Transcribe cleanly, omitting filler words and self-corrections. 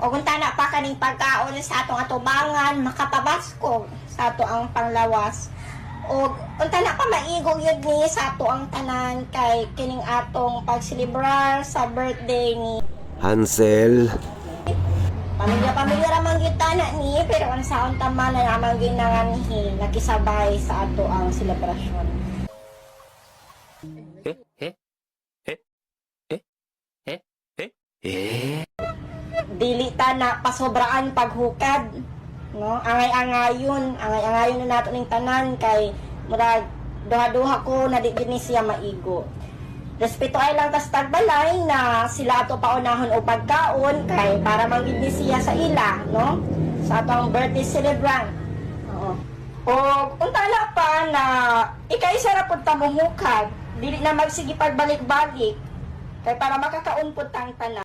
O kung tana pa kaning pagkaon sa atong atubangan, makapabasko sa ato ang panglawas. O kung tana pa maigog yun ni sa ato ang tanan kay kining atong pagselebrar sa birthday ni Hansel. Pamilya ramang kita na ni, pero ang saon tama na naman ginanganhi, nakisabay sa ato ang selebrasyon. Dili ta na pasobraan paghukad, no? Angay-angayon na nato ning tanan kay murag duha-duha ko na di gini siya maigo. Respeto ay lang tas tagbalay na sila ato paunahon o pagkaon kay para manggid ni siya sa ila, no? Sa atong birthday celebrant. Oo. O untala pa na ikaisa ra pud ta mohukad, dili na magsige pagbalik-balik kay para makakaon pud tang tanan.